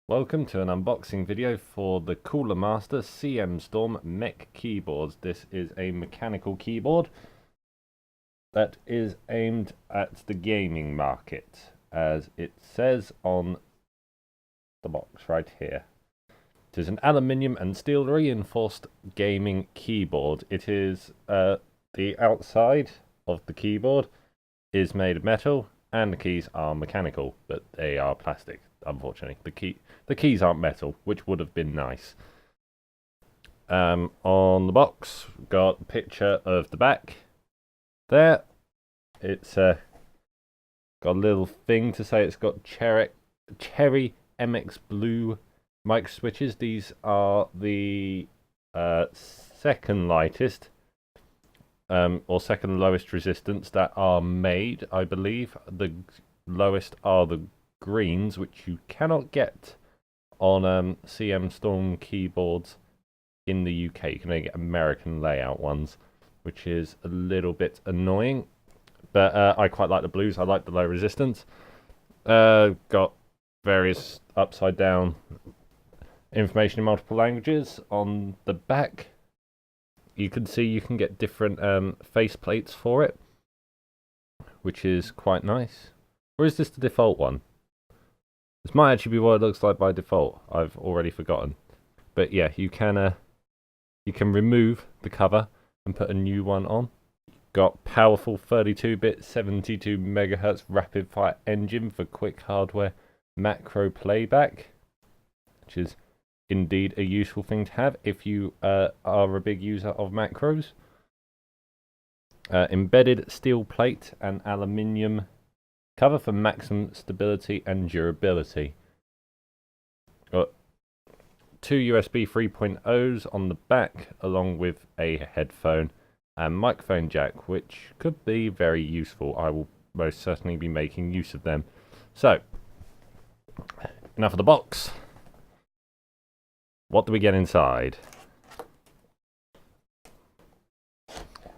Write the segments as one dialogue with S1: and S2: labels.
S1: Welcome to an unboxing video for the Cooler Master CMStorm Mech keyboards. This is a mechanical keyboard that is aimed at the gaming market, as it says on the box right here. It is an aluminium and steel reinforced gaming keyboard. It is the outside of the keyboard is made of metal and the keys are mechanical, but they are plastic. Unfortunately, the keys aren't metal, which would have been nice. On the box, got a picture of the back. There, it's got a little thing to say it's got cherry MX Blue mic switches. These are the second lightest or second lowest resistance that are made, I believe. The lowest are the greens, which you cannot get on CMStorm keyboards in the UK. You can only get American layout ones, which is a little bit annoying. But I quite like the blues. I like the low resistance. Got various upside down information in multiple languages on the back. You can see you can get different face plates for it, which is quite nice. Or is this the default one? This might actually be what it looks like by default. I've already forgotten. But yeah, you can remove the cover and put a new one on. Got powerful 32-bit 72 MHz rapid fire engine for quick hardware macro playback, which is indeed a useful thing to have if you are a big user of macros. Embedded steel plate and aluminium cover for maximum stability and durability. Got two USB 3.0s on the back, along with a headphone and microphone jack, which could be very useful. I will most certainly be making use of them. So, enough of the box. What do we get inside?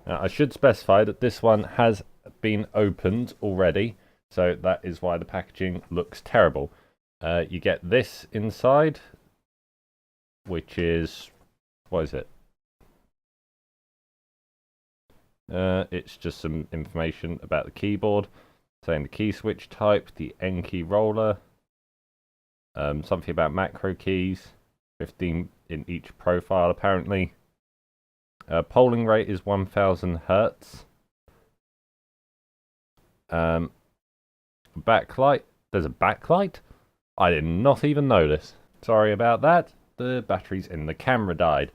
S1: Now, I should specify that this one has been opened already, so that is why the packaging looks terrible. You get this inside, which is, what is it? It's just some information about the keyboard, saying the key switch type, the N key roller, something about macro keys, 15 in each profile apparently. Polling rate is 1000 Hertz. Backlight. There's a backlight? I did not even notice. Sorry about that. The batteries in the camera died.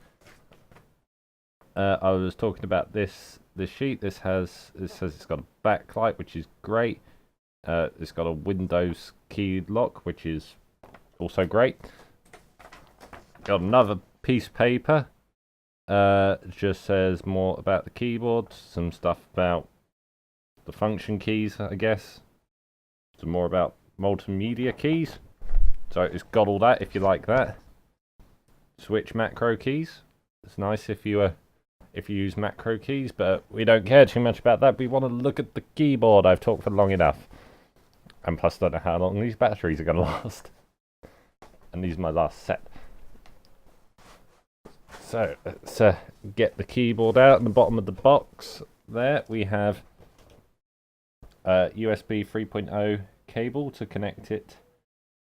S1: I was talking about this sheet. This says it's got a backlight, which is great. It's got a Windows key lock, which is also great. Got another piece of paper. It just says more about the keyboard, some stuff about the function keys, I guess. Some more about multimedia keys. So it's got all that if you like that. Switch macro keys. It's nice if you use macro keys, but we don't care too much about that. We want to look at the keyboard. I've talked for long enough. And plus, I don't know how long these batteries are going to last. And these are my last set. So let's get the keyboard out. At the bottom of the box there we have a USB 3.0 cable to connect it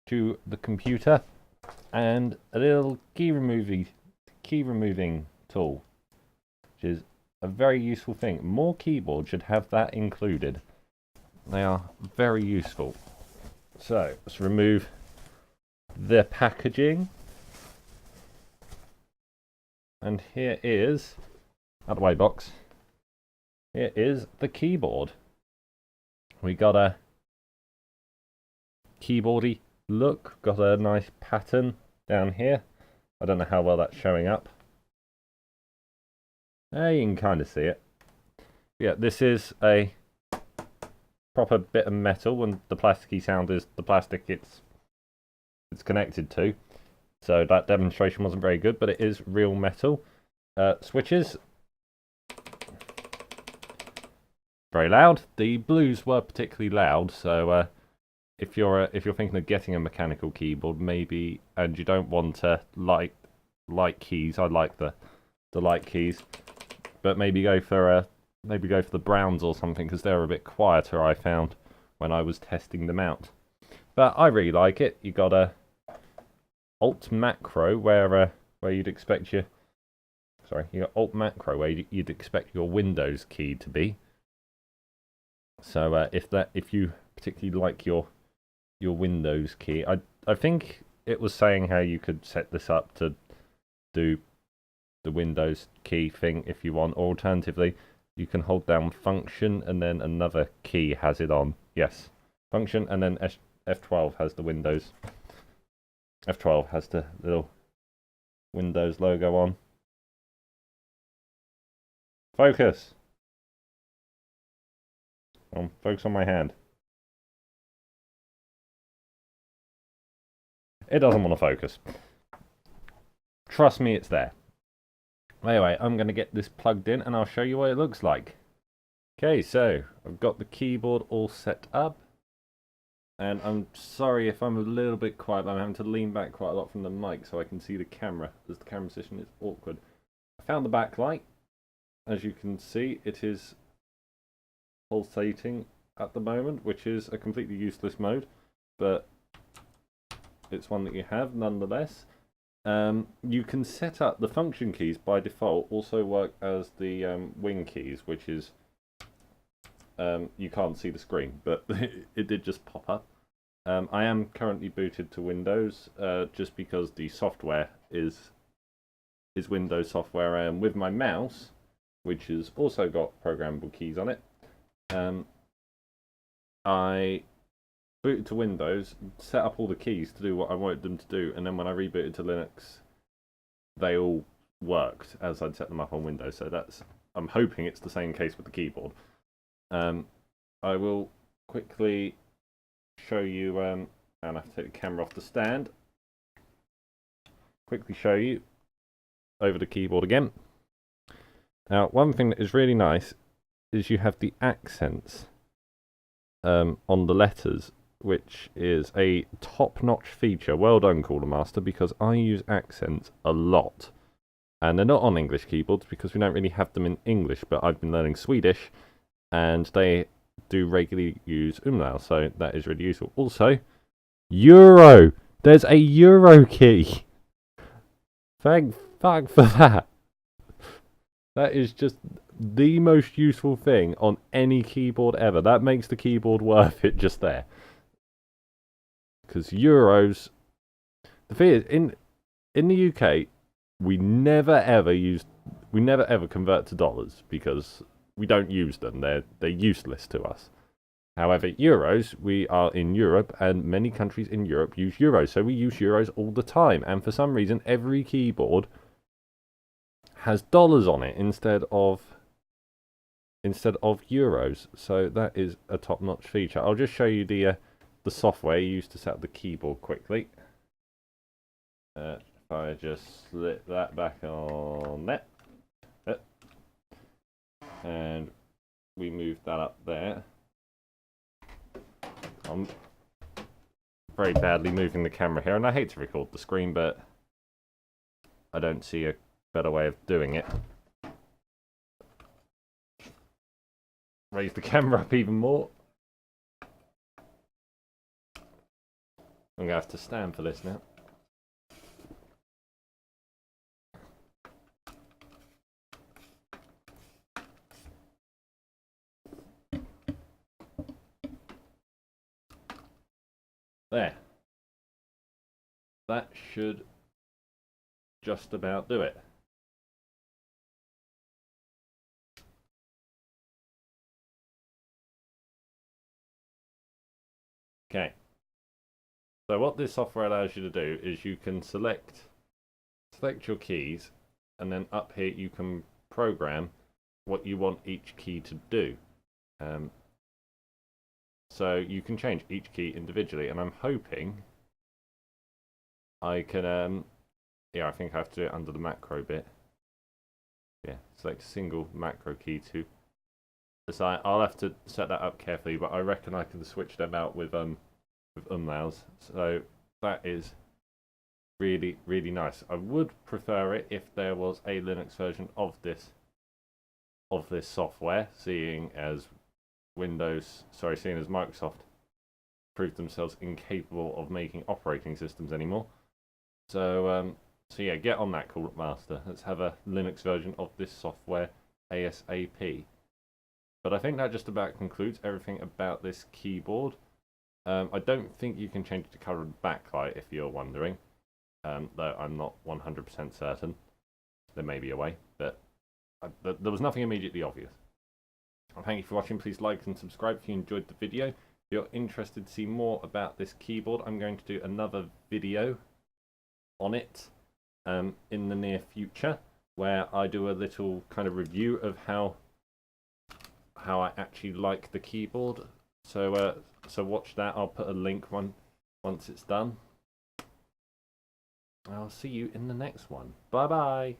S1: to the computer, and a little key removing tool, which is a very useful thing. More keyboards should have that included. They are very useful. So let's remove the packaging. And here is, out of the way box, here is the keyboard. We got a keyboardy look, got a nice pattern down here. I don't know how well that's showing up. You can kind of see it. Yeah, this is a proper bit of metal, and the plasticky sound is the plastic it's connected to. So that demonstration wasn't very good, but it is real metal. Switches. Very loud. The blues were particularly loud, so if you're thinking of getting a mechanical keyboard, maybe, and you don't want to light keys. I like the light keys, but maybe go for the browns or something, because they're a bit quieter, I found when I was testing them out. But I really like it. You got a Alt Macro where you'd expect you got Alt Macro where you'd expect your Windows key to be. So if you particularly like your Windows key, I think it was saying how you could set this up to do the Windows key thing if you want, or alternatively you can hold down Function and then another key has it on. Yes, Function and then F12 has the Windows. F12 has the little Windows logo on. Focus! Focus on my hand. It doesn't want to focus. Trust me, it's there. Anyway, I'm going to get this plugged in and I'll show you what it looks like. Okay, so I've got the keyboard all set up. And I'm sorry if I'm a little bit quiet, but I'm having to lean back quite a lot from the mic so I can see the camera, as the camera position is awkward. I found the backlight. As you can see, it is pulsating at the moment, which is a completely useless mode, but it's one that you have nonetheless. You can set up the function keys by default, also work as the wing keys, which is you can't see the screen, but it did just pop up. I am currently booted to Windows, just because the software is Windows software, with my mouse, which has also got programmable keys on it. I booted to Windows, set up all the keys to do what I wanted them to do, and then when I rebooted to Linux, they all worked as I'd set them up on Windows. So I'm hoping it's the same case with the keyboard. I will quickly show you, and I have to take the camera off the stand. Quickly show you over the keyboard again. Now, one thing that is really nice is you have the accents on the letters, which is a top-notch feature. Well done, Cooler Master, because I use accents a lot. And they're not on English keyboards because we don't really have them in English, but I've been learning Swedish, and they do regularly use umlaut, so that is really useful. Also, Euro! There's a Euro key! Thank fuck for that! That is just the most useful thing on any keyboard ever. That makes the keyboard worth it just there. Because Euros... The thing is, in the UK, we never ever convert to dollars because we don't use them. They're useless to us. However, euros, we are in Europe, and many countries in Europe use euros, so we use euros all the time. And for some reason, every keyboard has dollars on it instead of euros. So that is a top-notch feature. I'll just show you the software used to set up the keyboard quickly. If I just slip that back on there. And we move that up there. I'm very badly moving the camera here, and I hate to record the screen, but I don't see a better way of doing it. Raise the camera up even more. I'm going to have to stand for this now. There. That should just about do it. Okay. So what this software allows you to do is you can select your keys, and then up here you can program what you want each key to do. So you can change each key individually, and I'm hoping I can, yeah, I think I have to do it under the macro bit. Yeah, select a single macro key to decide. I'll have to set that up carefully, but I reckon I can switch them out with with umlauts. So that is really, really nice. I would prefer it if there was a Linux version of this software, seeing as Microsoft proved themselves incapable of making operating systems anymore. So yeah, get on that, Cool Master. Let's have a Linux version of this software ASAP. But I think that just about concludes everything about this keyboard. I don't think you can change the colour of the backlight, if you're wondering, though I'm not 100% certain. There may be a way, but there was nothing immediately obvious. Thank you for watching. Please like and subscribe if you enjoyed the video. If you're interested to see more about this keyboard, I'm going to do another video on it in the near future, where I do a little kind of review of how I actually like the keyboard. So watch that. I'll put a link once it's done. I'll see you in the next one. Bye bye.